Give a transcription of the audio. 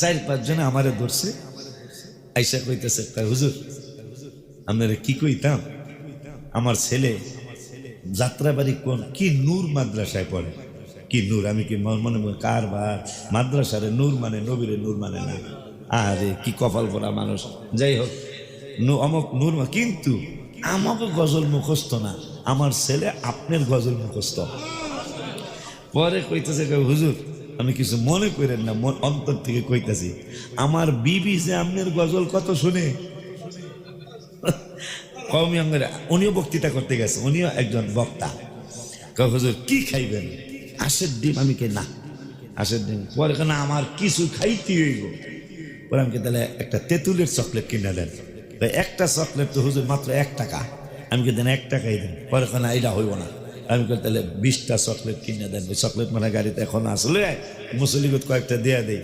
4-5 জনে আমারে ধরছে, আইসা কইতেছে, হুজুর আপনারা কি কইতাম, আমার ছেলে যাত্রাবাড়ি কোন কি নূর মাদ্রাসায় পড়ে। কি নূর, আমি কি মনে মনে কারবার মাদ্রাসারে নূর মানে নবীরে নূর মানে না। আরে কি কপাল পরা মানুষ। যাই হোক, অমক নূর, কিন্তু আমাকে গজল মুখস্থ না, আমার ছেলে আপনার গজল মুখস্থ। পরে কইতেছে, হুজুর আমি কিছু মনে করেন না, মন অন্তর থেকে কইতেছি, আমার বিবি যে আপনার গজল কত শুনে। কওমি আঙ্গেরা উনিও বক্তৃতা করতে গেছে, উনিও একজন বক্তা। হুজুর কি খাইবেন? আশের ডিম। আমি কে না আশের ডিম। পরে কেন আমার কিছু খাইতে হইব। পরে আমাকে তাহলে একটা তেঁতুলের চকলেট কিনে দেন। একটা চকলেট তো হুজুর মাত্র 1 টাকা। আমি কে দেন 1 টাকাই দেন। পরে কেন এটা হইব না। আমি কে তাহলে 20টা চকলেট কিনে দেন। ওই চকলেট মানে গাড়িতে এখন আসলে মুসলিগত কয়েকটা দেয়া দেই।